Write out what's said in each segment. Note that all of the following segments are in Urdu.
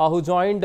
who joined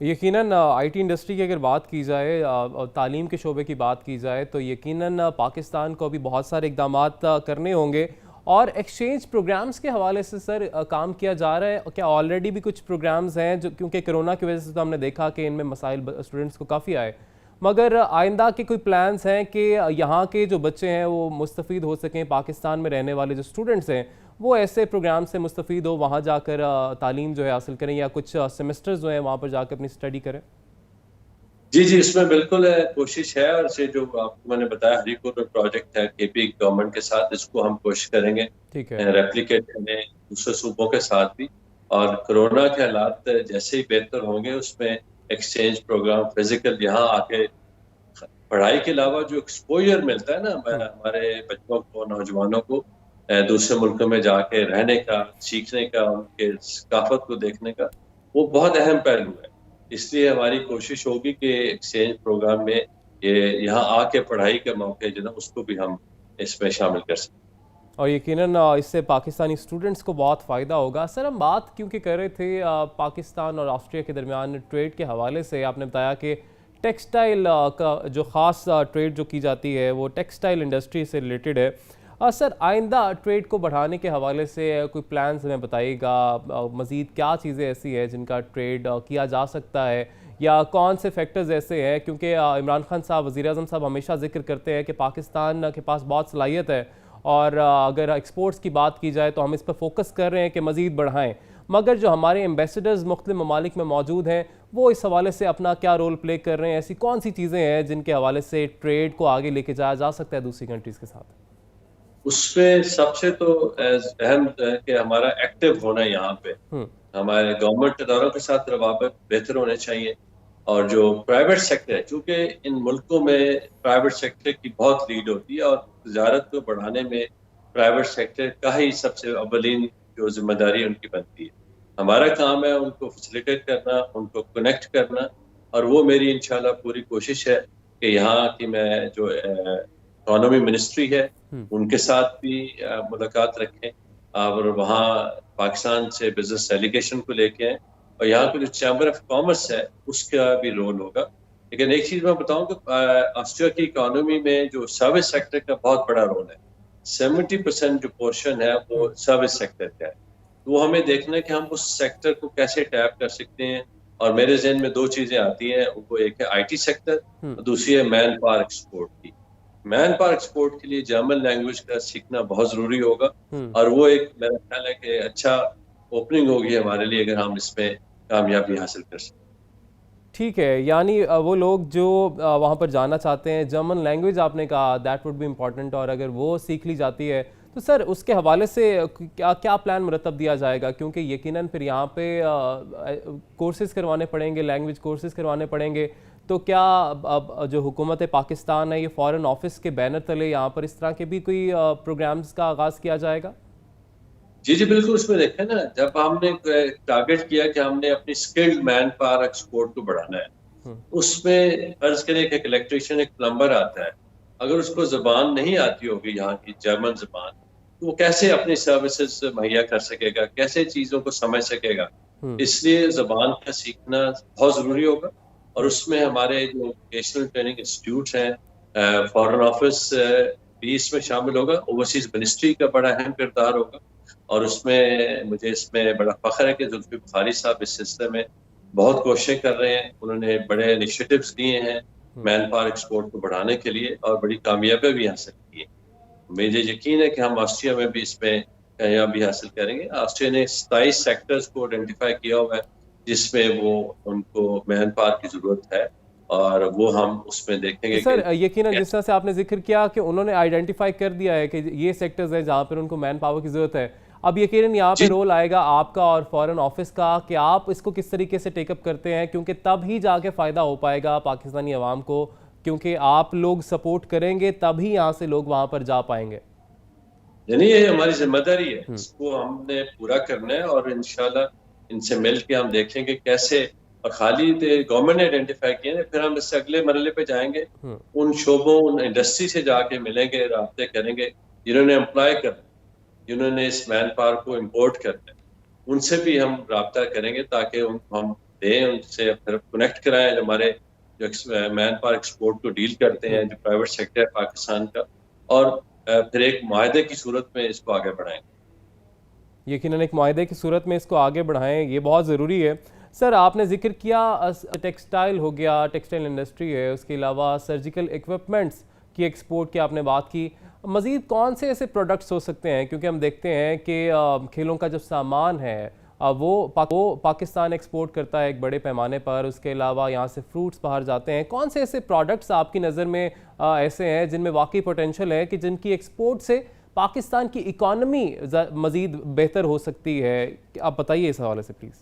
یقیناً آئی ٹی انڈسٹری کی اگر بات کی جائے اور تعلیم کے شعبے کی بات کی جائے تو یقیناً پاکستان کو ابھی بہت سارے اقدامات کرنے ہوں گے، اور ایکسچینج پروگرامز کے حوالے سے سر کام کیا جا رہا ہے کیا؟ آلریڈی بھی کچھ پروگرامز ہیں جو کیونکہ کرونا کی وجہ سے تو ہم نے دیکھا کہ ان میں مسائل اسٹوڈنٹس کو کافی آئے، مگر آئندہ کے کوئی پلانز ہیں کہ یہاں کے جو بچے ہیں وہ مستفید ہو سکیں، پاکستان میں رہنے والے جو اسٹوڈنٹس ہیں وہ ایسے پروگرام سے مستفید ہو، وہاں جا کر تعلیم جو ہے حاصل کریں، یا کچھ سیمسٹرز جو ہیں وہاں پر جا کے اپنی اسٹڈی کریں؟ جی جی، اس میں بالکل کوشش ہے، اور اسے جو آپ کو میں نے بتایا ہریپور پروجیکٹ ہے کے پی گورنمنٹ کے ساتھ، اس کو ہم کوشش کریں گے ٹھیک ہے، ریپلیکیٹ کرنے دوسرے صوبوں کے ساتھ بھی، اور کرونا کے حالات جیسے ہی بہتر ہوں گے اس میں ایکسچینج پروگرام فزیکل یہاں آ کے پڑھائی کے علاوہ جو ایکسپوجر ملتا ہے نا ہمارے بچوں کو، نوجوانوں کو دوسرے ملکوں میں جا کے رہنے کا، سیکھنے کا، ان کے ثقافت کو دیکھنے کا، وہ بہت اہم پہلو ہے۔ اس لیے ہماری کوشش ہوگی کہ ایکسچینج پروگرام میں یہ یہاں آ کے پڑھائی کا موقع جو نا اس کو بھی ہم اس میں شامل کر سکیں۔ اور یقیناً اس سے پاکستانی اسٹوڈنٹس کو بہت فائدہ ہوگا۔ سر ہم بات کیونکہ کر رہے تھے پاکستان اور آسٹریا کے درمیان ٹریڈ کے حوالے سے، آپ نے بتایا کہ ٹیکسٹائل کا جو خاص ٹریڈ جو کی جاتی ہے وہ ٹیکسٹائل انڈسٹری سے ریلیٹڈ ہے۔ سر آئندہ ٹریڈ کو بڑھانے کے حوالے سے کوئی پلانز ہمیں بتائیے گا، مزید کیا چیزیں ایسی ہیں جن کا ٹریڈ کیا جا سکتا ہے، یا کون سے فیکٹرز ایسے ہیں؟ کیونکہ عمران خان صاحب، وزیر اعظم صاحب ہمیشہ ذکر کرتے ہیں کہ پاکستان کے پاس بہت صلاحیت ہے، اور اگر ایکسپورٹس کی بات کی جائے تو ہم اس پر فوکس کر رہے ہیں کہ مزید بڑھائیں، مگر جو ہمارے ایمبیسڈرز مختلف ممالک میں موجود ہیں وہ اس حوالے سے اپنا کیا رول پلے کر رہے ہیں؟ ایسی کون سی چیزیں ہیں جن کے حوالے سے ٹریڈ کو آگے لے کے جایا جا سکتا ہے دوسری کنٹریز کے ساتھ؟ اس پہ سب سے تو اہم ہے کہ ہمارا ایکٹیو ہونا یہاں پہ، ہمارے گورنمنٹ اداروں کے ساتھ روابط بہتر ہونے چاہیے، اور جو پرائیویٹ سیکٹر ہے، چونکہ ان ملکوں میں پرائیویٹ سیکٹر کی بہت لیڈ ہوتی ہے، اور تجارت کو بڑھانے میں پرائیویٹ سیکٹر کا ہی سب سے اولین جو ذمہ داری ان کی بنتی ہے۔ ہمارا کام ہے ان کو فیسیلیٹیٹ کرنا، ان کو کنیکٹ کرنا، اور وہ میری انشاءاللہ پوری کوشش ہے کہ یہاں کی میں جو اکانومی منسٹری ہے ان کے ساتھ بھی ملاقات رکھیں، اور وہاں پاکستان سے بزنس ڈیلیگیشن کو لے کے آئیں، اور یہاں پہ جو چیمبر آف کامرس ہے اس کا بھی رول ہوگا۔ لیکن ایک چیز میں بتاؤں کہ آسٹریا کی اکانومی میں جو سروس سیکٹر کا بہت بڑا رول ہے، 70% جو پورشن ہے وہ سروس سیکٹر کا ہے، تو وہ ہمیں دیکھنا ہے کہ ہم اس سیکٹر کو کیسے ٹیپ کر سکتے ہیں۔ اور میرے ذہن میں دو چیزیں آتی ہیں، وہ ایک ہے آئی ٹی سیکٹر، اور دوسری ہے مین پاور ایکسپورٹ کی۔ مین پاور ایکسپورٹ کے لیے جرمن لینگویج کا سیکھنا بہت ضروری ہوگا، اور وہ ایک میرا خیال ہے کہ اچھا اوپننگ ہوگی ہمارے لیے اگر ہم اس میں کامیابی حاصل کر سکیں۔ ٹھیک ہے، یعنی وہ لوگ جو وہاں پر جانا چاہتے ہیں، جرمن لینگویج آپ نے کہا دیٹ وڈ بی امپورٹنٹ، اور اگر وہ سیکھ لی جاتی ہے تو سر اس کے حوالے سے کیا پلان مرتب دیا جائے گا؟ کیونکہ یقیناً پھر یہاں پہ کورسز کروانے پڑیں گے، لینگویج کورسز کروانے پڑیں گے، تو کیا جو حکومت پاکستان ہے یہ فارن آفس کے بینر تلے یہاں پر اس طرح کے بھی کوئی پروگرامز کا آغاز کیا جائے گا؟ جی جی بالکل، اس میں دیکھیں نا، جب ہم نے ٹارگیٹ کیا کہ ہم نے اپنی اسکلڈ مین پاور ایکسپورٹ کو بڑھانا ہے، اس میں فرض کریں کہ ایک الیکٹریشین، ایک پلمبر آتا ہے، اگر اس کو زبان نہیں آتی ہوگی یہاں کی جرمن زبان، تو وہ کیسے اپنی سروسز مہیا کر سکے گا، کیسے چیزوں کو سمجھ سکے گا؟ اس لیے زبان کا سیکھنا بہت ضروری ہوگا، اور اس میں ہمارے جو ووکیشنل ٹریننگ انسٹیٹیوٹس ہیں، فارن آفس بھی اس میں شامل ہوگا، اوورسیز منسٹری کا بڑا اہم کردار ہوگا، اور اس میں مجھے اس میں بڑا فخر ہے کہ زلفی بخاری صاحب اس سلسلے میں بہت کوششیں کر رہے ہیں، انہوں نے بڑے انیشیٹوز لیے ہیں مین پاور ایکسپورٹ کو بڑھانے کے لیے، اور بڑی کامیابیاں بھی حاصل کی ہیں۔ مجھے یقین ہے کہ ہم آسٹریا میں بھی اس میں کامیابی حاصل کریں گے۔ آسٹریا نے 27 سیکٹرز کو آئیڈینٹیفائی کیا ہوا ہے جس میں وہ ان کو مین پاور کی ضرورت ہے، اور وہ ہم اس میں دیکھیں گے۔ سر یقیناً جس طرح سے آپ نے ذکر کیا کہ انہوں نے آئیڈینٹیفائی کر دیا ہے کہ یہ سیکٹرز ہیں جہاں پر ان کو مین پاور کی ضرورت ہے، اب یقیناً یہاں پہ رول آئے گا آپ کا اور فارن آفس کا کہ آپ اس کو کس طریقے سے ٹیک اپ کرتے ہیں، کیونکہ تب ہی جا کے فائدہ ہو پائے گا پاکستانی عوام کو، کیونکہ آپ لوگ سپورٹ کریں گے تب ہی یہاں سے لوگ وہاں پر جا پائیں گے۔ یعنی یہ ہماری ذمہ داری ہے، اس کو ہم نے پورا کرنا ہے، اور انشاءاللہ ان سے مل کے ہم دیکھیں گے کیسے، اور خالی گورنمنٹ نے آئیڈینٹیفائی کیا ہے، پھر ہم اس سے اگلے مرحلے پہ جائیں گے، ان شعبوں، ان انڈسٹری سے جا کے ملیں گے، رابطے کریں گے جنہوں نے امپلائی کرنا، جنہوں نے اس مین پاور کو امپورٹ کرنا ہے، ان سے بھی ہم رابطہ کریں گے تاکہ ہم دیں, ان سے پھر کنیکٹ کرائیں جو ہمارے جو مین پاور ایکسپورٹ کو ڈیل کرتے ہیں, جو پرائیویٹ سیکٹر ہے پاکستان کا, اور پھر ایک معاہدے کی صورت میں اس کو آگے بڑھائیں. یقیناً ایک معاہدے کی صورت میں اس کو آگے بڑھائیں, یہ بہت ضروری ہے. سر آپ نے ذکر کیا ٹیکسٹائل ہو گیا, ٹیکسٹائل انڈسٹری ہے, اس کے علاوہ سرجیکل ایکوپمنٹس کی ایکسپورٹ کی آپ نے بات کی, مزید کون سے ایسے پروڈکٹس ہو سکتے ہیں؟ کیونکہ ہم دیکھتے ہیں کہ کھیلوں کا جو سامان ہے وہ پاکستان ایکسپورٹ کرتا ہے ایک بڑے پیمانے پر, اس کے علاوہ یہاں سے فروٹس باہر جاتے ہیں. کون سے ایسے پروڈکٹس آپ کی نظر میں ایسے ہیں جن میں واقعی پوٹینشیل ہے کہ جن کی ایکسپورٹ سے پاکستان کی اکانومی مزید بہتر ہو سکتی ہے؟ آپ بتائیے اس حوالے سے پلیز.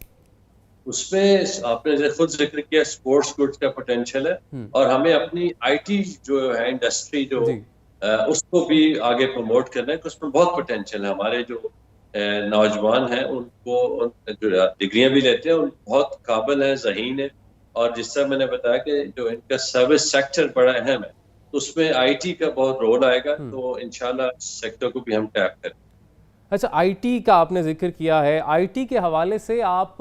اس میں آپ نے خود ذکر کیا اسپورٹس گڈس کا پوٹینشیل ہے, اور ہمیں اپنی آئی ٹی جو ہے انڈسٹری جو اس کو بھی آگے پروموٹ کرنا ہے, کہ اس میں بہت پوٹینشیل ہے. ہمارے جو نوجوان ہیں ان کو جو ڈگریاں بھی لیتے ہیں, ان بہت قابل ہیں, ذہین ہیں, اور جس طرح میں نے بتایا کہ جو ان کا سروس سیکٹر بڑا اہم ہے, تو اس میں آئی ٹی کا بہت رول آئے گا, تو انشاءاللہ اس سیکٹر کو بھی ہم ٹیپ کریں. اچھا, آئی ٹی کا آپ نے ذکر کیا ہے, آئی ٹی کے حوالے سے آپ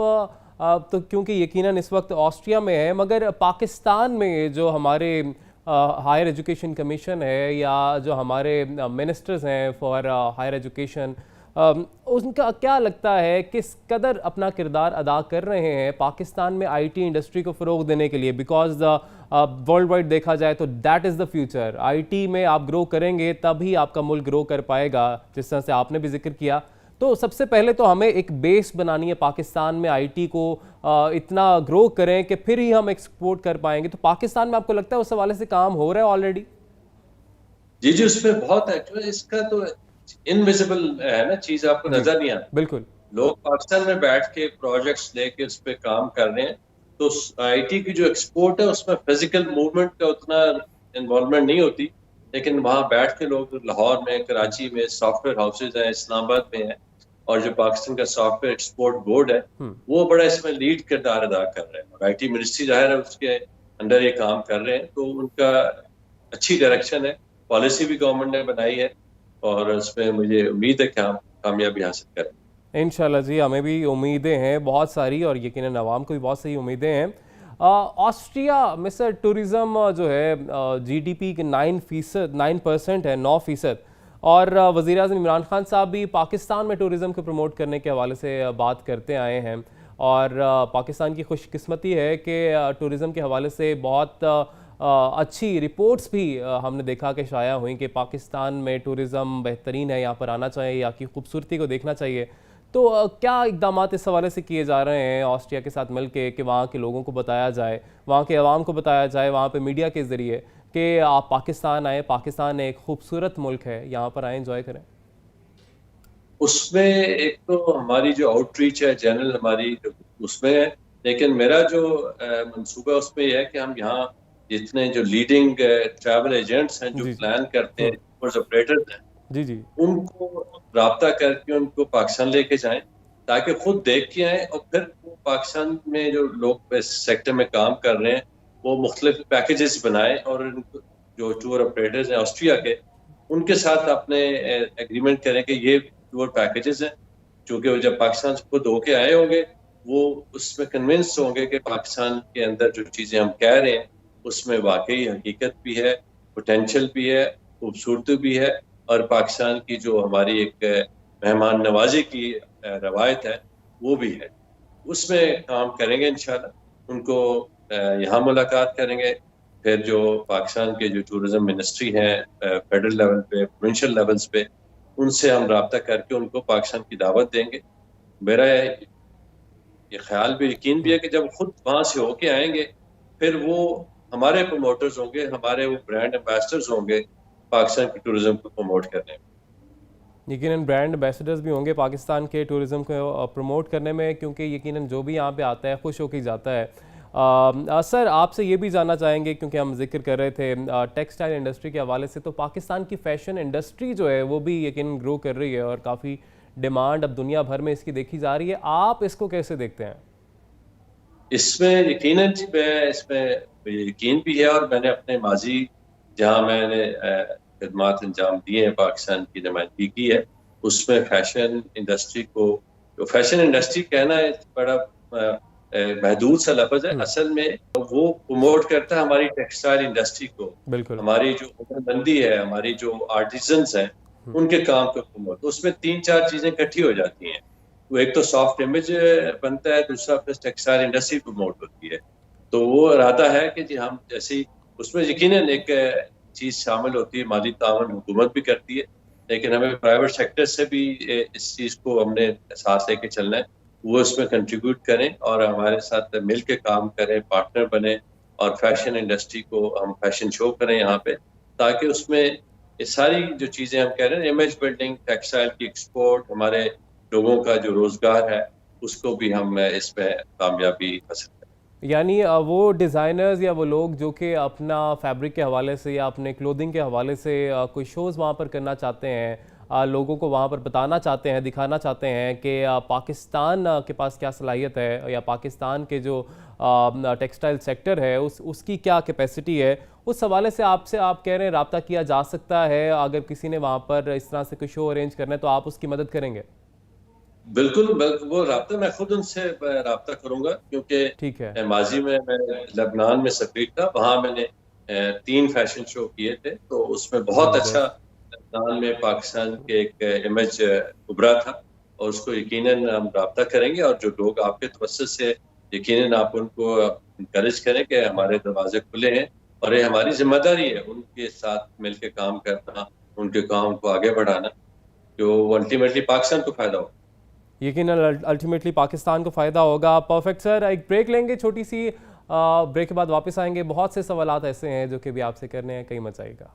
تو کیونکہ یقیناً اس وقت آسٹریا میں ہے, مگر پاکستان میں جو ہمارے ہائر ایجوکیشن کمیشن ہے یا جو ہمارے منسٹرز ہیں فار ہائر ایجوکیشن, ان کا کیا لگتا ہے کس قدر اپنا کردار ادا کر رہے ہیں پاکستان میں آئی ٹی انڈسٹری کو فروغ دینے کے لیے؟ بیکاز ورلڈ وائڈ دیکھا جائے تو that is the future. I T میں آپ گرو کریں گے تبھی آپ کا ملک گرو کر پائے گا, جس طرح سے آپ نے بھی ذکر کیا. تو سب سے پہلے تو ہمیں ایک بیس بنانی ہے پاکستان میں, آئی ٹی کو اتنا گرو کریں کہ پھر ہی ہم ایکسپورٹ کر پائیں گے. تو پاکستان میں آپ کو لگتا ہے اس حوالے سے کام ہو رہا ہے آلریڈی؟ جی اس پہ بہت ایکچولی اس کا تو انویزیبل ہے نا, چیز آپ کو نظر نہیں آتی. بالکل, لوگ پاکستان میں بیٹھ کے پروجیکٹس لے کے اس پہ کام کر رہے ہیں, تو آئی ٹی کی جو ایکسپورٹ ہے اس میں فزیکل موومنٹ کا اتنا انوالومنٹ نہیں ہوتی, لیکن وہاں بیٹھ کے لوگ لاہور میں, کراچی میں سافٹ ویئر ہاؤسز ہیں, اسلام آباد میں ہیں, اور جو پاکستان کا سافٹ ویئر ایکسپورٹ بورڈ ہے وہ بڑا اس میں لیڈ کردار ادا کر رہے ہیں, اور آئی ٹی منسٹری ظاہر ہے اس کے انڈر یہ کام کر رہے ہیں. تو ان کا اچھی ڈائریکشن ہے, پالیسی بھی گورنمنٹ نے بنائی ہے, اور اس میں مجھے امید ہے کہ ہم کامیابی حاصل کریں. انشاءاللہ جی, ہمیں بھی امیدیں ہیں بہت ساری, اور یقیناً عوام کو بھی بہت سی امیدیں ہیں. آسٹریا میں سر ٹورزم جو ہے جی ڈی پی کے 9% ہے, 9%, اور وزیر اعظم عمران خان صاحب بھی پاکستان میں ٹورزم کو پروموٹ کرنے کے حوالے سے بات کرتے آئے ہیں, اور پاکستان کی خوش قسمتی ہے کہ ٹورزم کے حوالے سے بہت اچھی رپورٹس بھی ہم نے دیکھا کہ شائع ہوئیں کہ پاکستان میں ٹورزم بہترین ہے, یہاں پر آنا چاہیے, یہاں کی خوبصورتی کو دیکھنا چاہیے. تو کیا اقدامات اس حوالے سے کیے جا رہے ہیں آسٹریا کے ساتھ مل کے کہ وہاں کے لوگوں کو بتایا جائے, وہاں کے عوام کو بتایا جائے, وہاں پہ میڈیا کے ذریعے کہ آپ پاکستان آئیں, پاکستان ایک خوبصورت ملک ہے, یہاں پر آئیں, انجوائے کریں؟ اس میں ایک تو ہماری جو آؤٹ ریچ ہے جنرل ہماری اس میں ہے, لیکن میرا جو منصوبہ اس میں یہ ہے کہ ہم یہاں جتنے جو لیڈنگ ٹریول ایجنٹس ہیں جو پلان کرتے ہیں, آپریٹرز ہیں, جی ان کو رابطہ کر کے ان کو پاکستان لے کے جائیں, تاکہ خود دیکھ کے آئیں, اور پھر وہ پاکستان میں جو لوگ اس سیکٹر میں کام کر رہے ہیں وہ مختلف پیکیجز بنائیں, اور جو ٹور آپریٹرز ہیں آسٹریا کے, ان کے ساتھ اپنے ایگریمنٹ کریں کہ یہ ٹور پیکیجز ہیں, چونکہ وہ جب پاکستان سے خود ہو کے آئے ہوں گے وہ اس میں کنونس ہوں گے کہ پاکستان کے اندر جو چیزیں ہم کہہ رہے ہیں اس میں واقعی حقیقت بھی ہے, پوٹینشیل بھی ہے, خوبصورتی بھی ہے, اور پاکستان کی جو ہماری ایک مہمان نوازی کی روایت ہے وہ بھی ہے. اس میں کام کریں گے انشاءاللہ, ان کو یہاں ملاقات کریں گے, پھر جو پاکستان کے جو ٹورزم منسٹری ہیں فیڈرل لیول پہ, پروونشل لیولز پہ, ان سے ہم رابطہ کر کے ان کو پاکستان کی دعوت دیں گے. میرا یہ خیال بھی یقین بھی ہے کہ جب خود وہاں سے ہو کے آئیں گے پھر وہ ہمارے پروموٹرز ہوں گے, ہمارے وہ برانڈ ایمبیسڈرز ہوں گے پاکستان کی ٹورزم کو پروموٹ کرنے میں. یقیناً برانڈ ایمبیسڈرز بھی ہوں گے پاکستان کے ٹورزم کو پروموٹ کرنے میں, کیونکہ یقیناً جو بھی یہاں پہ آتا ہے خوش ہو کے جاتا ہے. سر آپ سے یہ بھی جاننا چاہیں گے, کیونکہ ہم ذکر کر رہے تھے ٹیکسٹائل انڈسٹری کے حوالے سے, تو پاکستان کی فیشن انڈسٹری جو ہے وہ بھی یقیناً گرو کر رہی ہے, اور کافی ڈیمانڈ اب دنیا بھر میں اس کی دیکھی جا رہی ہے. آپ اس کو کیسے دیکھتے ہیں؟ اس میں یقیناً اس میں یقین بھی ہے, اور میں نے اپنے ماضی جہاں میں نے خدمات انجام دیے ہیں, پاکستان کی نمائندگی کی ہے, اس میں فیشن انڈسٹری کو, جو فیشن انڈسٹری کہنا ہے بڑا محدود سا لفظ ہے، اصل میں وہ پروموٹ کرتا ہے ہماری ٹیکسٹائل انڈسٹری کو، بالکل ہماری جو ہنر مندی ہے، ہماری جو آرٹیزنس ہیں ان کے کام کو پروموٹ. اس میں 3-4 چیزیں اکٹھی ہو جاتی ہیں. وہ ایک تو سافٹ امیج بنتا ہے، دوسرا پھر ٹیکسٹائل انڈسٹری پروموٹ ہوتی ہے. تو وہ ارادہ ہے کہ جی ہم جیسے اس میں یقیناً ایک چیز شامل ہوتی ہے، مالی تعاون حکومت بھی کرتی ہے، لیکن ہمیں پرائیویٹ سیکٹر سے بھی اس چیز کو ہم نے ساتھ لے کے چلنا ہے. وہ اس میں کنٹریبیوٹ کریں اور ہمارے ساتھ مل کے کام کریں، پارٹنر بنیں، اور فیشن انڈسٹری کو ہم فیشن شو کریں یہاں پہ، تاکہ اس میں یہ ساری جو چیزیں ہم کہہ رہے ہیں، امیج بلڈنگ، ٹیکسٹائل کی ایکسپورٹ، ہمارے لوگوں کا جو روزگار ہے اس کو بھی ہم اس میں کامیابی حاصل کریں. یعنی وہ ڈیزائنرز یا وہ لوگ جو کہ اپنا فیبرک کے حوالے سے یا اپنے کلودنگ کے حوالے سے کوئی شوز وہاں پر کرنا چاہتے ہیں، لوگوں کو وہاں پر بتانا چاہتے ہیں، دکھانا چاہتے ہیں کہ پاکستان کے پاس کیا صلاحیت ہے، یا پاکستان کے جو ٹیکسٹائل سیکٹر ہے اس کی کیا کیپیسٹی ہے، اس حوالے سے آپ کہہ رہے ہیں رابطہ کیا جا سکتا ہے. اگر کسی نے وہاں پر اس طرح سے کوئی شو ارینج کرنا ہے تو آپ اس کی مدد کریں گے؟ بالکل، وہ رابطہ میں خود ان سے رابطہ کروں گا، ٹھیک ہے. کیونکہ ماضی میں لبنان میں سفیر تھا، وہاں میں نے 3 فیشن شو کیے تھے، تو اس میں بہت اچھا لبنان میں پاکستان کے ایک امیج ابھرا تھا، اور اس کو یقیناً ہم رابطہ کریں گے. اور جو لوگ آپ کے توسط سے یقیناً آپ ان کو انکریج کریں کہ ہمارے دروازے کھلے ہیں، اور یہ ہماری ذمہ داری ہے ان کے ساتھ مل کے کام کرنا، ان کے کام کو آگے بڑھانا، جو الٹیمیٹلی پاکستان کو فائدہ ہو. یقیناً الٹیمیٹلی پاکستان کو فائدہ ہوگا. پرفیکٹ سر، ایک بریک لیں گے چھوٹی سی، بریک کے بعد واپس آئیں گے. بہت سے سوالات ایسے ہیں جو کہ بھی آپ سے کرنے ہیں، کہیں مت جائیے گا.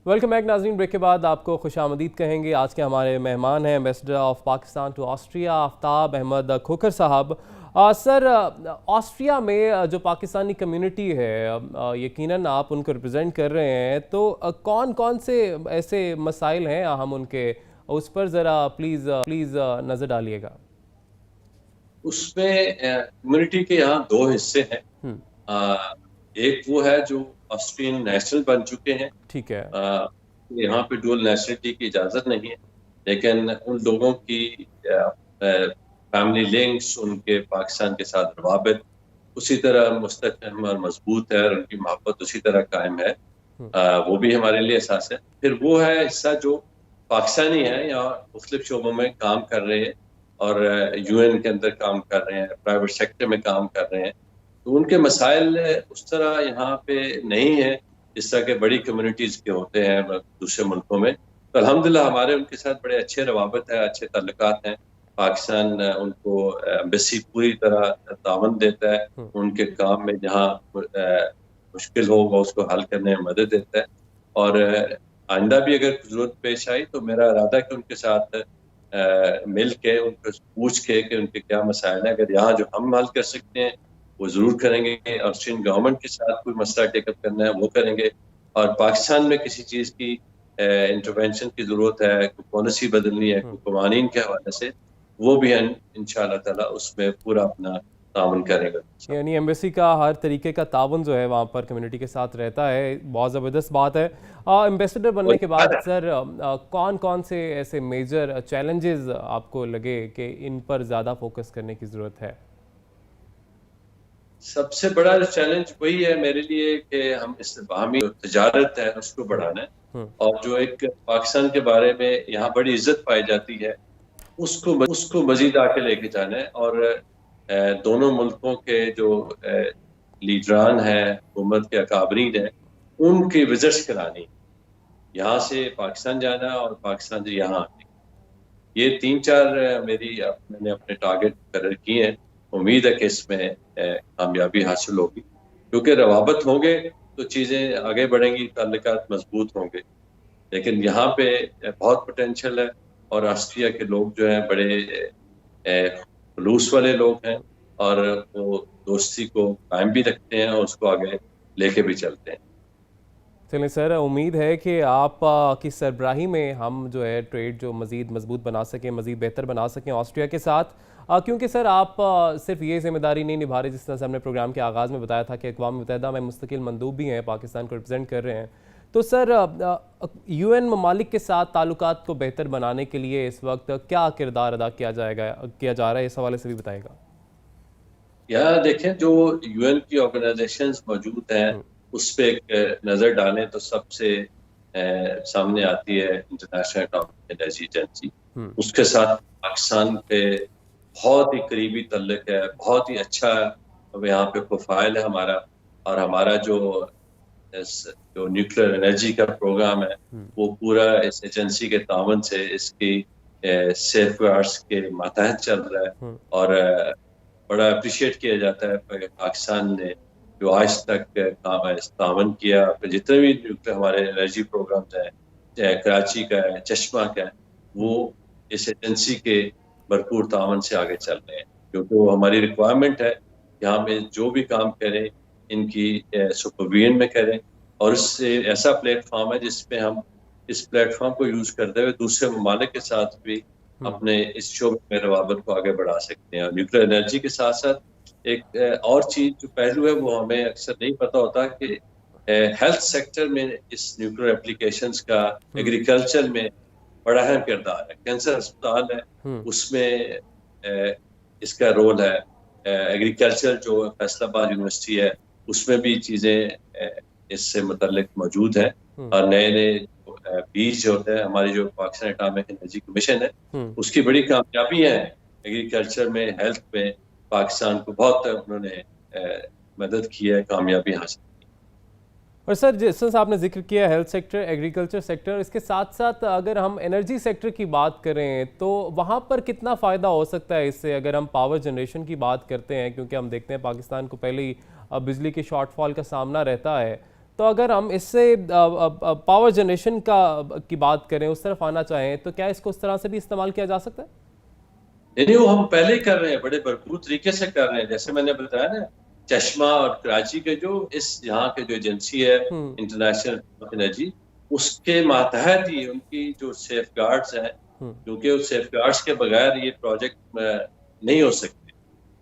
ویلکم بیک ناظرین. بریک کے بعد آپ کو خوش آمدید کہیں گے. آج کے ہمارے مہمان ہیں ambassador of Pakistan to Austria Aftab Ahmed Khokhar صاحب. سر، آسٹریا میں جو پاکستانی کمیونٹی ہے، یقیناً آپ ان کو ریپرزینٹ کر رہے ہیں، تو کون کون سے ایسے مسائل ہیں اہم ان کے، اس پر ذرا پلیز نظر ڈالیے گا. اس میں کمیونٹی کے یہاں 2 حصے ہیں. ایک وہ ہے جو آسٹرین نیشنل بن چکے ہیں. ٹھیک ہے. یہاں پہ ڈول نیشنلٹی کی اجازت نہیں ہے، لیکن ان لوگوں کی فیملی لنکس، ان کے پاکستان کے ساتھ روابط اسی طرح مستحکم اور مضبوط ہے، اور ان کی محبت اسی طرح قائم ہے. وہ بھی ہمارے لیے احساس ہے. پھر وہ ہے حصہ جو پاکستانی ہے یا مختلف شعبوں میں کام کر رہے ہیں، اور یو این کے اندر کام کر رہے ہیں، پرائیویٹ سیکٹر میں کام کر رہے ہیں. تو ان کے مسائل اس طرح یہاں پہ نہیں ہیں جس طرح کہ بڑی کمیونٹیز کے ہوتے ہیں دوسرے ملکوں میں. تو الحمدللہ ہمارے ان کے ساتھ بڑے اچھے روابط ہیں، اچھے تعلقات ہیں. پاکستان ان کو ایمبیسی پوری طرح تعاون دیتا ہے، ان کے کام میں جہاں مشکل ہوگا اس کو حل کرنے میں مدد دیتا ہے. اور آئندہ بھی اگر ضرورت پیش آئی تو میرا ارادہ ہے کہ ان کے ساتھ مل کے ان کو پوچھ کے کہ ان کے کیا مسائل ہیں، اگر یہاں جو ہم حل کر سکتے ہیں وہ ضرور کریں گے. آسٹریلین گورنمنٹ کے ساتھ کوئی مسئلہ ٹیک اپ کرنا ہے وہ کریں گے. اور پاکستان میں کسی چیز کی انٹرونشن کی ضرورت ہے، کوئی پالیسی بدلنی ہے، کوئی قوانین کے حوالے سے، وہ بھی انشاءاللہ تعالیٰ اس میں پورا اپنا تعاون کرے گا. یعنی ایمبیسی کا ہر طریقے کا تعاون جو ہے وہاں پر کمیونٹی کے ساتھ رہتا ہے. بہت زبردست بات ہے. ایمبیسڈر بننے کے بعد سر کون کون سے ایسے میجر چیلنجز آپ کو لگے کہ ان پر زیادہ فوکس کرنے کی ضرورت ہے؟ سب سے بڑا چیلنج وہی ہے میرے لیے کہ ہم اس باہمی تجارت ہے اس کو بڑھانا ہے، اور جو ایک پاکستان کے بارے میں یہاں بڑی عزت پائی جاتی ہے اس کو مزید آگے لے کے جانا ہے. اور دونوں ملکوں کے جو لیڈران ہیں، حکومت کے اکابرین ہیں، ان کی وزٹس کرانی، یہاں سے پاکستان جانا اور پاکستان سے یہاں آنے. یہ 3-4 میں نے اپنے ٹارگٹ مقرر کیے ہیں. امید ہے کہ اس میں کامیابی حاصل ہوگی، کیونکہ روابط ہوں گے تو چیزیں آگے بڑھیں گی، تعلقات مضبوط ہوں گے. لیکن یہاں پہ بہت پوٹینشیل ہے، اور آسٹریا کے لوگ جو ہیں بڑے خلوص والے لوگ ہیں، اور وہ دوستی کو قائم بھی رکھتے ہیں اور اس کو آگے لے کے بھی چلتے ہیں. چلیں سر، امید ہے کہ آپ کی سربراہی میں ہم جو ہے ٹریڈ جو مزید مضبوط بنا سکیں، مزید بہتر بنا سکیں آسٹریا کے ساتھ. کیونکہ سر آپ صرف یہ ذمہ داری نہیں نبھا رہے، جس طرح سے ہم نے پروگرام کے آغاز میں بتایا تھا کہ اقوام متحدہ میں مستقل مندوب بھی ہیں، پاکستان کو ریپرزینٹ کر رہے ہیں. تو سر یو این ممالک کے ساتھ تعلقات کو بہتر بنانے کے لیے اس وقت کیا کردار ادا کیا جا رہا ہے، اس حوالے سے بھی بتائے گا؟ یہاں دیکھیں جو یو این کی آرگنائزیشنز موجود ہیں اس پہ ایک نظر ڈالیں تو سب سے سامنے آتی ہے انٹرنیشنل اٹامک انرجی ایجنسی. اس کے ساتھ پاکستان پہ بہت ہی قریبی تعلق ہے، بہت ہی اچھا یہاں پہ پروفائل ہے ہمارا، اور ہمارا جو نیوکلیر انرجی کا پروگرام ہے وہ پورا اس ایجنسی کے تعاون سے اس کی سیف گارڈز کے ماتحت چل رہا ہے، اور بڑا اپریشیٹ کیا جاتا ہے پاکستان نے جو آج تک تعاون کیا. پھر جتنے بھی نیوکلیر ہمارے انرجی پروگرامز ہیں، چاہے کراچی کا ہے، چشمہ کا ہے، وہ اس ایجنسی کے بھرپور تعاون سے آگے چل رہے ہیں، کیونکہ وہ ہماری ریکوائرمنٹ ہے کہ ہم جو بھی کام کریں ان کی سپرویژن میں کریں. اور اس سے ایسا پلیٹ فارم ہے جس پہ ہم اس پلیٹ فارم کو یوز کرتے ہوئے دوسرے ممالک کے ساتھ بھی اپنے اس شعبے میں روابط کو آگے بڑھا سکتے ہیں. اور نیوکلیر انرجی کے ساتھ ساتھ ایک اور چیز جو پہلو ہے وہ ہمیں اکثر نہیں پتہ ہوتا کہ ہیلتھ سیکٹر میں اس نیوکلیر اپلیکیشنز کا ایگریکلچر میں بڑا اہم کردار ہے. کینسر اسپتال ہے، اس میں اس کا رول ہے. ایگریکلچر جو فیصل آباد یونیورسٹی ہے اس میں بھی چیزیں اس سے متعلق موجود ہیں، اور نئے نئے بیج جو ہوتے ہیں. ہماری جو پاکستان اٹامک انرجی کمیشن ہے اس کی بڑی کامیابی ہے ایگریکلچر میں، ہیلتھ میں. پاکستان کو بہت انہوں نے مدد کی ہے، کامیابی حاصل کی. اور سر جس طرح آپ نے ذکر کیا ہیلتھ سیکٹر، ایگریکلچر سیکٹر، اس کے ساتھ ساتھ اگر ہم انرجی سیکٹر کی بات کریں تو وہاں پر کتنا فائدہ ہو سکتا ہے اس سے، اگر ہم پاور جنریشن کی بات کرتے ہیں؟ کیونکہ ہم دیکھتے ہیں پاکستان کو پہلے ہی بجلی کے شارٹ فال کا سامنا رہتا ہے. تو اگر ہم اس سے پاور جنریشن کی بات کریں، اس طرف آنا چاہیں، تو کیا اس کو اس طرح سے بھی استعمال کیا جا سکتا ہے؟ نہیں، وہ ہم پہلے ہی کر رہے ہیں، بڑے بھرپور طریقے سے کر رہے ہیں. جیسے میں نے بتایا نا، چشمہ اور کراچی کے جو اس یہاں کے جو ایجنسی ہے انٹرنیشنل انرجی، اس کے ماتحت ہی ان کی جو سیف گارڈز ہیں، کیونکہ اس سیف گارڈز کے بغیر یہ پروجیکٹ نہیں ہو سکتے.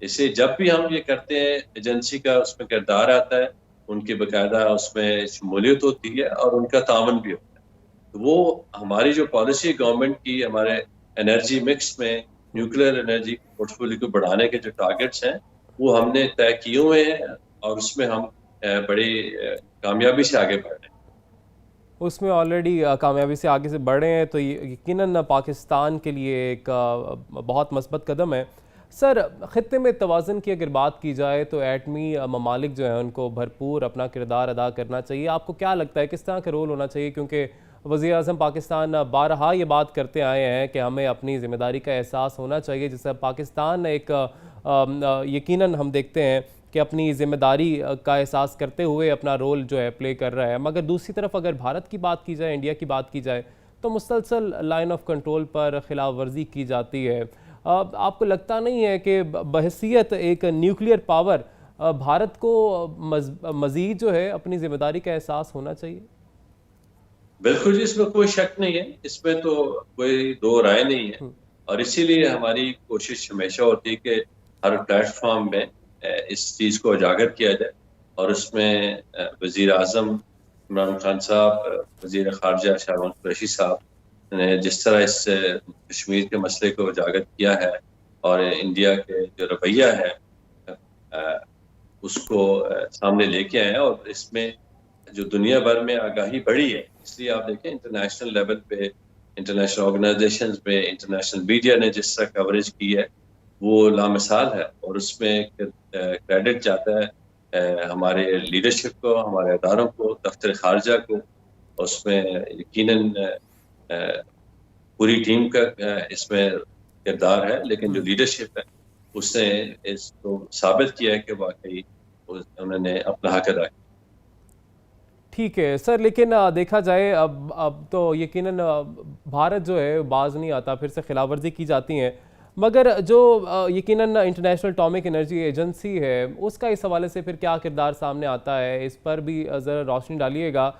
اس سے جب بھی ہم یہ کرتے ہیں ایجنسی کا اس میں کردار آتا ہے، ان کی باقاعدہ اس میں شمولیت ہوتی ہے اور ان کا تعاون بھی ہوتا ہے. وہ ہماری جو پالیسی گورنمنٹ کی ہمارے انرجی مکس میں نیوکلیر انرجی پورٹفولیو کو بڑھانے کے جو ٹارگٹس ہیں وہ ہم نے طے کیے ہوئے ہیں، اور اس میں ہم بڑی کامیابی سے آگے بڑھ رہے ہیں. اس میں آلریڈی کامیابی سے آگے سے بڑھ رہے ہیں، تو یقیناً پاکستان کے لیے ایک بہت مثبت قدم ہے. سر خطے میں توازن کی اگر بات کی جائے تو ایٹمی ممالک جو ہیں ان کو بھرپور اپنا کردار ادا کرنا چاہیے. آپ کو کیا لگتا ہے کس طرح کا رول ہونا چاہیے؟ کیونکہ وزیر اعظم پاکستان بارہا یہ بات کرتے آئے ہیں کہ ہمیں اپنی ذمہ داری کا احساس ہونا چاہیے، جس سے پاکستان ایک یقیناً ہم دیکھتے ہیں کہ اپنی ذمہ داری کا احساس کرتے ہوئے اپنا رول جو ہے پلے کر رہا ہے. مگر دوسری طرف اگر بھارت کی بات کی جائے، انڈیا کی بات کی جائے، تو مسلسل لائن آف کنٹرول پر خلاف ورزی کی جاتی ہے. آپ کو لگتا نہیں ہے کہ بحیثیت ایک نیوکلیئر پاور بھارت کو مزید جو ہے اپنی ذمہ داری کا احساس ہونا چاہیے؟ بالکل جی، اس میں کوئی شک نہیں ہے، اس میں تو کوئی دو رائے نہیں ہے. اور اسی لیے ہماری کوشش ہمیشہ ہوتی ہے کہ ہر پلیٹ فارم میں اس چیز کو اجاگر کیا جائے. اور اس میں وزیر اعظم عمران خان صاحب، وزیر خارجہ شاہ محمود قریشی صاحب نے جس طرح اس کشمیر کے مسئلے کو اجاگر کیا ہے اور انڈیا کے جو رویہ ہے اس کو سامنے لے کے آئے ہیں، اور اس میں جو دنیا بھر میں آگاہی بڑھی ہے. اس لیے آپ دیکھیں انٹرنیشنل لیول پہ، انٹرنیشنل آرگنائزیشنز میں، انٹرنیشنل میڈیا نے جس طرح کوریج کی ہے وہ لامثال ہے. اور اس میں کریڈٹ جاتا ہے ہمارے لیڈرشپ کو، ہمارے اداروں کو، دفتر خارجہ کو. اس میں یقیناً پوری ٹیم کا اس میں کردار ہے، لیکن جو لیڈرشپ ہے اس نے اس کو ثابت کیا ہے کہ واقعی انہوں نے اپنا حق ادا کیا. ٹھیک ہے سر، لیکن دیکھا جائے اب تو یقیناً بھارت جو ہے باز نہیں آتا، پھر سے خلاف ورزی کی جاتی ہیں. مگر جو یقیناً انٹرنیشنل اٹامک انرجی ایجنسی ہے اس کا اس حوالے سے پھر کیا کردار سامنے آتا ہے، اس پر بھی ذرا روشنی ڈالیے گا.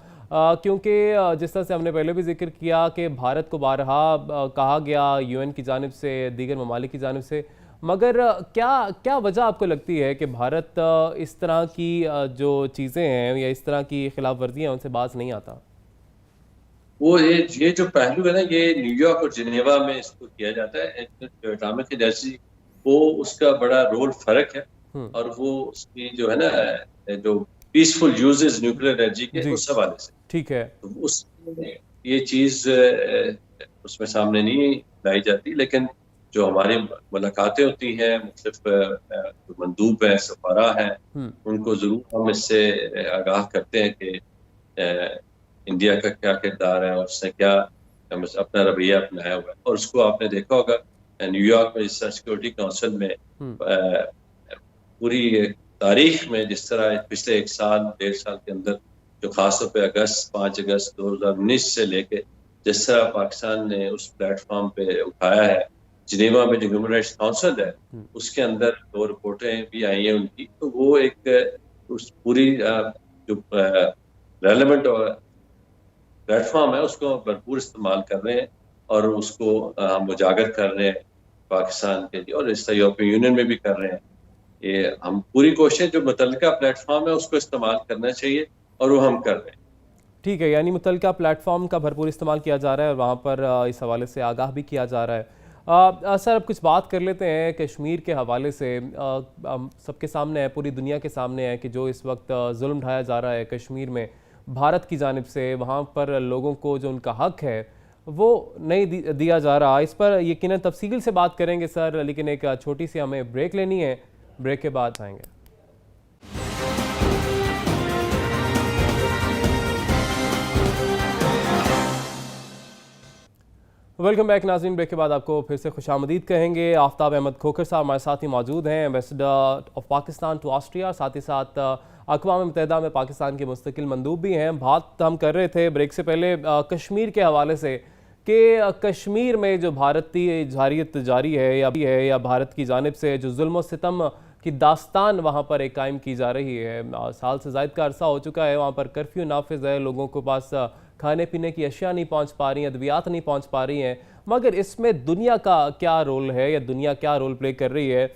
کیونکہ جس طرح سے ہم نے پہلے بھی ذکر کیا کہ بھارت کو بارہا کہا گیا یو این کی جانب سے، دیگر ممالک کی جانب سے، مگر کیا وجہ آپ کو لگتی ہے کہ بھارت اس طرح کی جو چیزیں ہیں یا اس طرح کی خلاف ورزیاں ان سے باز نہیں آتا؟ وہ یہ جو پہلو ہے نا، یہ نیو یارک اور جنیوا میں اس کو کیا جاتا ہے. جو اٹامک انرجی وہ اس کا بڑا رول فرق ہے، اور وہ اس کی جو ہے نا جو پیسفل یوزز نیوکلیر انرجی کے اس حوالے سے ٹھیک ہے اس میں یہ چیز اس میں سامنے نہیں لائی جاتی. لیکن جو ہماری ملاقاتیں ہوتی ہیں مختلف مندوب ہیں، سفارا ہیں، ان کو ضرور ہم اس سے آگاہ کرتے ہیں کہ انڈیا کا کیا کردار ہے اور اس نے کیا اپنا رویہ اپنایا ہوا ہے. اور اس کو آپ نے دیکھا ہوگا نیو یارک میں سیکورٹی کونسل میں پوری تاریخ میں جس طرح پچھلے 1 سال 1.5 سال کے اندر جو خاص طور پہ 5 اگست 2019 سے لے کے جس طرح پاکستان نے اس پلیٹ فارم پہ اٹھایا ہے، جنیوا میں جو ہیومن رائٹس کونسل ہے اس کے اندر 2 رپورٹیں بھی آئی ہیں ان کی، تو وہ ایک اس پوری جو ریلیونٹ پلیٹ فارم ہے اس کو بھرپور استعمال کر رہے ہیں اور اس کو ہم اجاگر کر رہے ہیں پاکستان کے لیے، اور اس طرح یورپین یونین میں بھی کر رہے ہیں. یہ ہم پوری کوشش جو متعلقہ پلیٹ فارم ہے اس کو استعمال کرنا چاہیے اور وہ ہم کر رہے ہیں. ٹھیک ہے، یعنی متعلقہ پلیٹ فارم کا بھرپور استعمال کیا جا رہا ہے اور وہاں پر اس حوالے سے آگاہ بھی کیا جا رہا ہے. سر اب کچھ بات کر لیتے ہیں کشمیر کے حوالے سے. سب کے سامنے ہے، پوری دنیا کے سامنے ہے کہ جو اس وقت ظلم ڈھایا جا رہا ہے کشمیر میں بھارت کی جانب سے، وہاں پر لوگوں کو جو ان کا حق ہے وہ نہیں دیا جا رہا. اس پر یقیناً تفصیل سے بات کریں گے سر، لیکن ایک چھوٹی سی ہمیں بریک لینی ہے، بریک کے بعد آئیں گے. ویلکم بیک ناظرین، بریک کے بعد آپ کو پھر سے خوش آمدید کہیں گے. آفتاب احمد کھوکھر صاحب ہمارے ساتھ ہی موجود ہیں، ambassador of Pakistan to Austria, ساتھ ہی ساتھ اقوام متحدہ میں پاکستان کے مستقل مندوب بھی ہیں. بات ہم کر رہے تھے بریک سے پہلے کشمیر کے حوالے سے کہ کشمیر میں جو بھارتی جارحیت جاری ہے یا بھارت کی جانب سے جو ظلم و ستم کی داستان وہاں پر ایک قائم کی جا رہی ہے. سال سے زائد کا عرصہ ہو چکا ہے، وہاں پر کرفیو نافذ ہے، لوگوں کے پاس کھانے پینے کی اشیاء نہیں پہنچ پا رہی ہیں، ادویات نہیں پہنچ پا رہی ہیں. مگر اس میں دنیا کا کیا رول ہے یا دنیا کیا رول پلے کر رہی ہے؟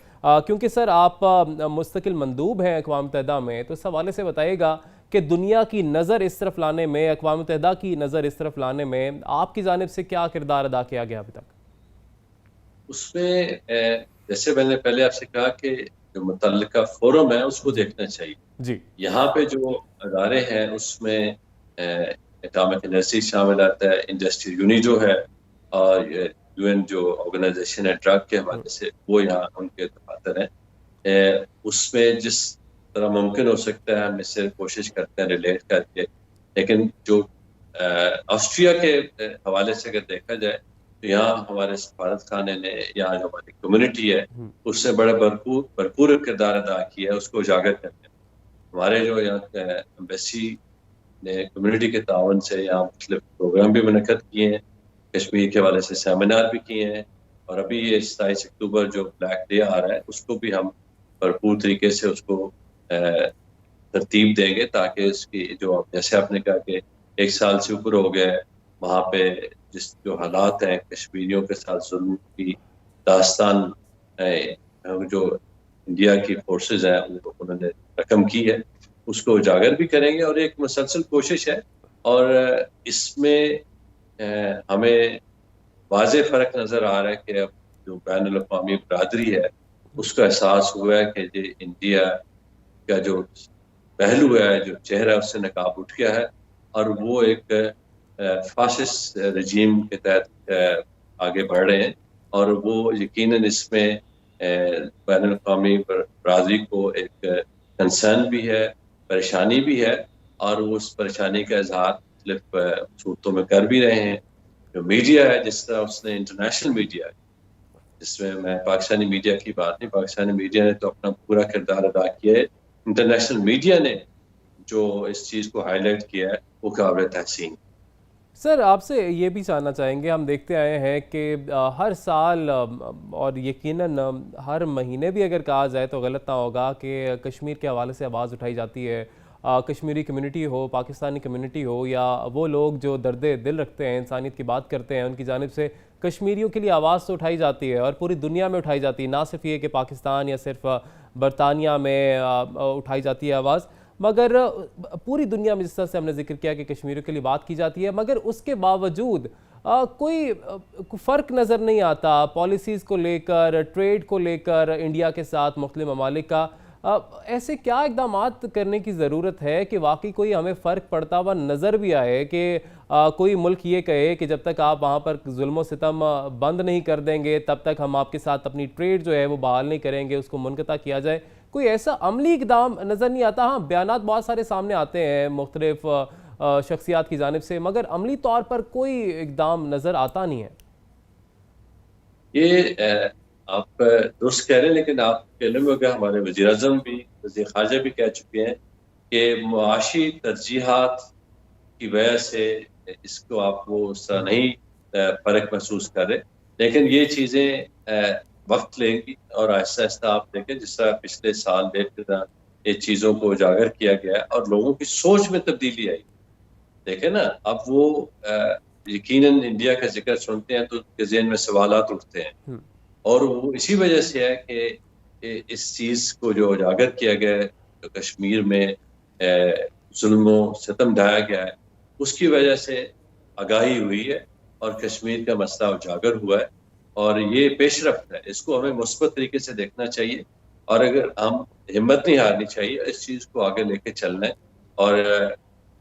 کیونکہ سر آپ مستقل مندوب ہیں اقوام متحدہ میں، تو اس حوالے سے بتائیے گا کہ دنیا کی نظر اس طرف لانے میں، اقوام متحدہ کی نظر اس طرف لانے میں آپ کی جانب سے کیا کردار ادا کیا گیا ابھی تک؟ اس میں جیسے میں نے پہلے آپ سے کہا کہ جو متعلقہ فورم ہے اس کو دیکھنا چاہیے. جی، یہاں پہ جو ادارے ہیں اس میں اٹامک انرجی شامل آتا ہے، انڈسٹریل یونیٹو ہے، اور یو این جو آرگنائزیشن ہے ڈرگ کے حوالے سے وہ یہاں ان کے دفاتر ہیں. اس میں جس طرح ممکن ہو سکتا ہے ہم اس سے کوشش کرتے ہیں ریلیٹ کر کے. لیکن جو آسٹریا کے حوالے سے اگر دیکھا جائے تو یہاں ہمارے سفارت خانے نے یا جو ہماری کمیونٹی ہے اس سے بڑا بھرپور کردار ادا کیا ہے اس کو اجاگر کرنے. ہمارے جو یہاں ایمبیسی نے کمیونٹی کے تعاون سے یہاں مختلف پروگرام بھی منعقد کیے ہیں، کشمیر کے حوالے سے سیمینار بھی کیے ہیں، اور ابھی یہ 27 اکتوبر جو بلیک ڈے آ رہا ہے اس کو بھی ہم بھرپور طریقے سے اس کو ترتیب دیں گے تاکہ اس کی جو جیسے آپ نے کہا کہ 1 سال سے اوپر ہو گیا ہے وہاں پہ جس جو حالات ہیں کشمیریوں کے ساتھ ظلم کی داستان جو انڈیا کی فورسز ہیں انہوں نے رقم کی ہے اس کو اجاگر بھی کریں گے، اور ایک مسلسل کوشش ہے. اور اس میں ہمیں واضح فرق نظر آ رہا ہے کہ اب جو بین الاقوامی برادری ہے اس کا احساس ہوا ہے کہ انڈیا کا جو پہلو ہے، جو چہرہ اس سے نقاب اٹھ گیا ہے، اور وہ ایک فاشسٹ رجیم کے تحت آگے بڑھ رہے ہیں. اور وہ یقیناً اس میں بین الاقوامی برادری کو ایک کنسرن بھی ہے، پریشانی بھی ہے، اور وہ اس پریشانی کا اظہار مختلف صورتوں میں کر بھی رہے ہیں. جو میڈیا ہے، جس طرح اس نے انٹرنیشنل میڈیا ہے، جس میں پاکستانی میڈیا کی بات نہیں، پاکستانی میڈیا نے تو اپنا پورا کردار ادا کیا ہے. انٹرنیشنل میڈیا نے جو اس چیز کو ہائی لائٹ کیا ہے وہ قابل تحسین. سر آپ سے یہ بھی جاننا چاہیں گے، ہم دیکھتے آئے ہیں کہ ہر سال اور یقیناً ہر مہینے بھی اگر کہا جائے تو غلط نہ ہوگا کہ کشمیر کے حوالے سے آواز اٹھائی جاتی ہے. کشمیری کمیونٹی ہو، پاکستانی کمیونٹی ہو، یا وہ لوگ جو درد دل رکھتے ہیں، انسانیت کی بات کرتے ہیں، ان کی جانب سے کشمیریوں کے لیے آواز تو اٹھائی جاتی ہے اور پوری دنیا میں اٹھائی جاتی ہے. نہ صرف یہ کہ پاکستان یا صرف برطانیہ میں اٹھائی جاتی ہے آواز، مگر پوری دنیا میں جس طرح سے ہم نے ذکر کیا کہ کشمیریوں کے لیے بات کی جاتی ہے، مگر اس کے باوجود کوئی فرق نظر نہیں آتا پالیسیز کو لے کر، ٹریڈ کو لے کر انڈیا کے ساتھ مختلف ممالک کا۔ ایسے کیا اقدامات کرنے کی ضرورت ہے کہ واقعی کوئی ہمیں فرق پڑتا ہوا نظر بھی آئے کہ کوئی ملک یہ کہے کہ جب تک آپ وہاں پر ظلم و ستم بند نہیں کر دیں گے تب تک ہم آپ کے ساتھ اپنی ٹریڈ جو ہے وہ بحال نہیں کریں گے، اس کو منقطع کیا جائے؟ کوئی ایسا عملی اقدام نظر نہیں آتا۔ ہاں، بیانات بہت سارے سامنے آتے ہیں مختلف شخصیات کی جانب سے، مگر عملی طور پر کوئی اقدام نظر آتا نہیں ہے۔ یہ آپ درست کہہ رہے ہیں، لیکن آپ کہنے میں ہوگا ہمارے وزیر اعظم بھی، وزیر خارجہ بھی کہہ چکے ہیں کہ معاشی ترجیحات کی وجہ سے اس کو آپ وہ اس طرح نہیں فرق محسوس کر رہے، لیکن یہ چیزیں وقت لیں گی اور آہستہ آہستہ آپ دیکھیں جس طرح پچھلے سال یہ چیزوں کو اجاگر کیا گیا اور لوگوں کی سوچ میں تبدیلی آئی۔ دیکھیں نا، اب وہ یقیناً انڈیا کا ذکر سنتے ہیں تو ان کے ذہن میں سوالات اٹھتے ہیں، اور وہ اسی وجہ سے ہے کہ اس چیز کو جو اجاگر کیا گیا ہے، جو کشمیر میں ظلم و ستم ڈھایا گیا ہے، اس کی وجہ سے آگاہی ہوئی ہے اور کشمیر کا مسئلہ اجاگر ہوا ہے، اور یہ پیش رفت ہے۔ اس کو ہمیں مثبت طریقے سے دیکھنا چاہیے، اور اگر ہم ہمت نہیں ہارنی چاہیے، اس چیز کو آگے لے کے چلنا ہے، اور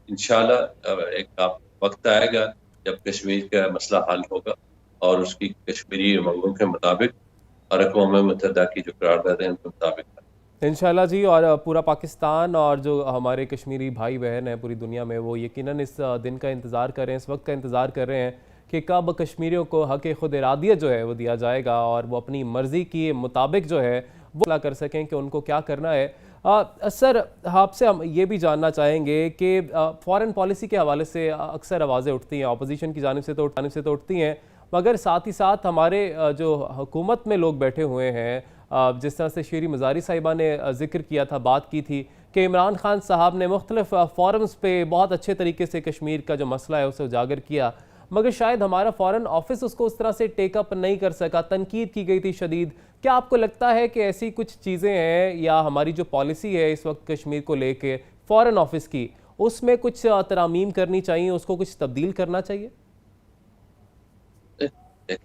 انشاءاللہ ایک وقت آئے گا جب کشمیر کا مسئلہ حل ہوگا اور اس کی کشمیری امنگوں کے مطابق اور اقوام متحدہ کی جو قرارداد ہیں ان کے مطابق انشاءاللہ جی۔ اور پورا پاکستان اور جو ہمارے کشمیری بھائی بہن ہیں پوری دنیا میں، وہ یقیناً اس دن کا انتظار کر رہے ہیں، اس وقت کا انتظار کر رہے ہیں کہ کب کشمیریوں کو حق خود ارادیت جو ہے وہ دیا جائے گا اور وہ اپنی مرضی کے مطابق جو ہے وہ فیصلہ کر سکیں کہ ان کو کیا کرنا ہے۔ سر، آپ سے ہم یہ بھی جاننا چاہیں گے کہ فارن پالیسی کے حوالے سے اکثر آوازیں اٹھتی ہیں، اپوزیشن کی جانب سے تو اٹھتی ہیں، مگر ساتھ ہی ساتھ ہمارے جو حکومت میں لوگ بیٹھے ہوئے ہیں، جس طرح سے شیری مزاری صاحبہ نے ذکر کیا تھا، بات کی تھی کہ عمران خان صاحب نے مختلف فورمز پہ بہت اچھے طریقے سے کشمیر کا جو مسئلہ ہے اسے اجاگر کیا، مگر شاید ہمارا فارن آفس اس کو اس طرح سے ٹیک اپ نہیں کر سکا، تنقید کی گئی تھی شدید۔ کیا آپ کو لگتا ہے کہ ایسی کچھ چیزیں ہیں یا ہماری جو پالیسی ہے اس وقت کشمیر کو لے کے فارن آفس کی، اس میں کچھ ترامیم کرنی چاہیے، اس کو کچھ تبدیل کرنا چاہیے؟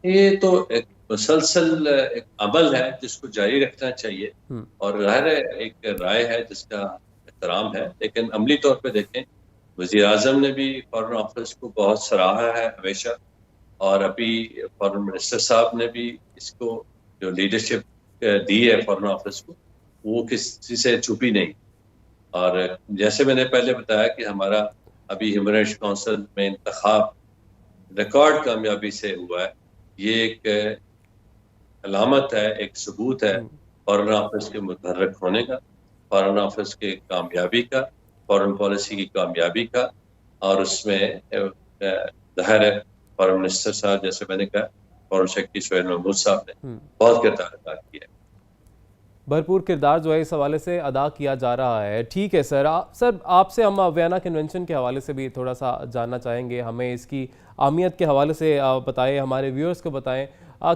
یہ تو ایک مسلسل ایک عمل ہے جس کو جاری رکھنا چاہیے، اور ظاہر ہے ایک رائے ہے جس کا احترام ہے، لیکن عملی طور پہ دیکھیں وزیر اعظم نے بھی فارن آفس کو بہت سراہا ہے ہمیشہ، اور ابھی فارن منسٹر صاحب نے بھی اس کو جو لیڈرشپ دی ہے فارن آفس کو، وہ کسی سے چھپی نہیں۔ اور جیسے میں نے پہلے بتایا کہ ہمارا ابھی ہیومن رائٹس کونسل میں انتخاب ریکارڈ کامیابی سے ہوا ہے، یہ ایک علامت ہے، ایک ثبوت ہے فارن آفس کے متحرک ہونے کا، فارن آفس کے کامیابی کا، فارن پالیسی کی کامیابی کا، اور اس میں ظاہر ہے فارن منسٹر صاحب، جیسے میں نے کہا، فارن سیکرٹری سہیل محمود صاحب نے بہت کردار ادا کیا ہے، بھرپور کردار جو ہے اس حوالے سے ادا کیا جا رہا ہے۔ ٹھیک ہے سر، آپ سے ہم وینا کنونشن کے حوالے سے بھی تھوڑا سا جاننا چاہیں گے، ہمیں اس کی اہمیت کے حوالے سے بتائیں، ہمارے ویورز کو بتائیں،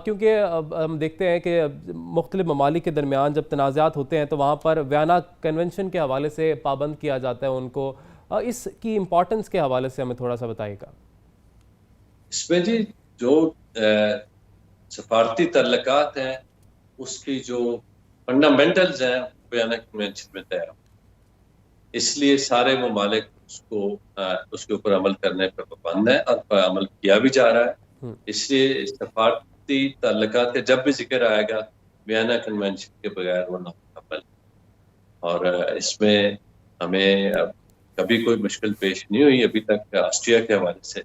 کیونکہ ہم دیکھتے ہیں کہ مختلف ممالک کے درمیان جب تنازعات ہوتے ہیں تو وہاں پر وینا کنونشن کے حوالے سے پابند کیا جاتا ہے ان کو، اس کی امپورٹنس کے حوالے سے ہمیں تھوڑا سا بتائیے گا۔ اس میں جی جو سفارتی تعلقات ہیں اس کی جو فنڈامنٹلز ہیں وینا کنونشن میں طے، اس لیے سارے ممالک اس کے اوپر عمل کرنے پر پابند ہیں اور عمل کیا بھی جا رہا ہے۔ اس لیے سفارتی تعلقات کا جب بھی ذکر آئے گا وینا کنونشن کے بغیر وہ نامکمل ہے، اور اس میں ہمیں کبھی کوئی مشکل پیش نہیں ہوئی ابھی تک۔ آسٹریا کے حوالے سے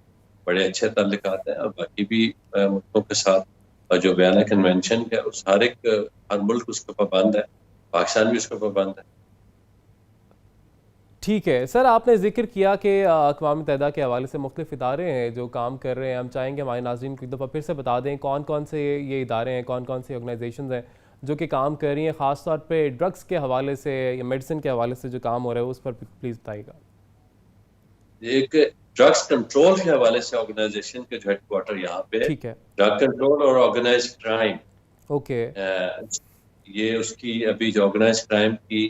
بڑے اچھے تعلقات ہیں، اور باقی بھی ملکوں کے ساتھ، اور جو وینا کنونشن ہے اس ہر ملک اس کا پابند ہے، پاکستان بھی اس کا پابند ہے۔ ٹھیک ہے سر، آپ نے ذکر کیا کہ اقوام متحدہ کے حوالے سے مختلف ادارے ہیں جو کام کر رہے ہیں، ہم چاہیں گے ہمارے ناظرین کو ایک دفعہ پھر سے بتا دیں کون کون سے یہ ادارے ہیں، کون کون سی آرگنائزیشنز ہیں جو کہ کام کر رہی ہیں، خاص طور پہ ڈرگس کے حوالے سے یا میڈیسن کے حوالے سے جو کام ہو رہا ہے اس پر پلیز بتائیے گا۔ ایک ڈرگس کنٹرول کے حوالے سے آرگنائزیشن کے جو ہیڈ کوارٹر یہاں پہ ہے، ٹھیک ہے، ڈرگ کنٹرول اور آرگنائزڈ کرائم، اوکے، یہ اس کی ابھی جو آرگنائزڈ کرائم کی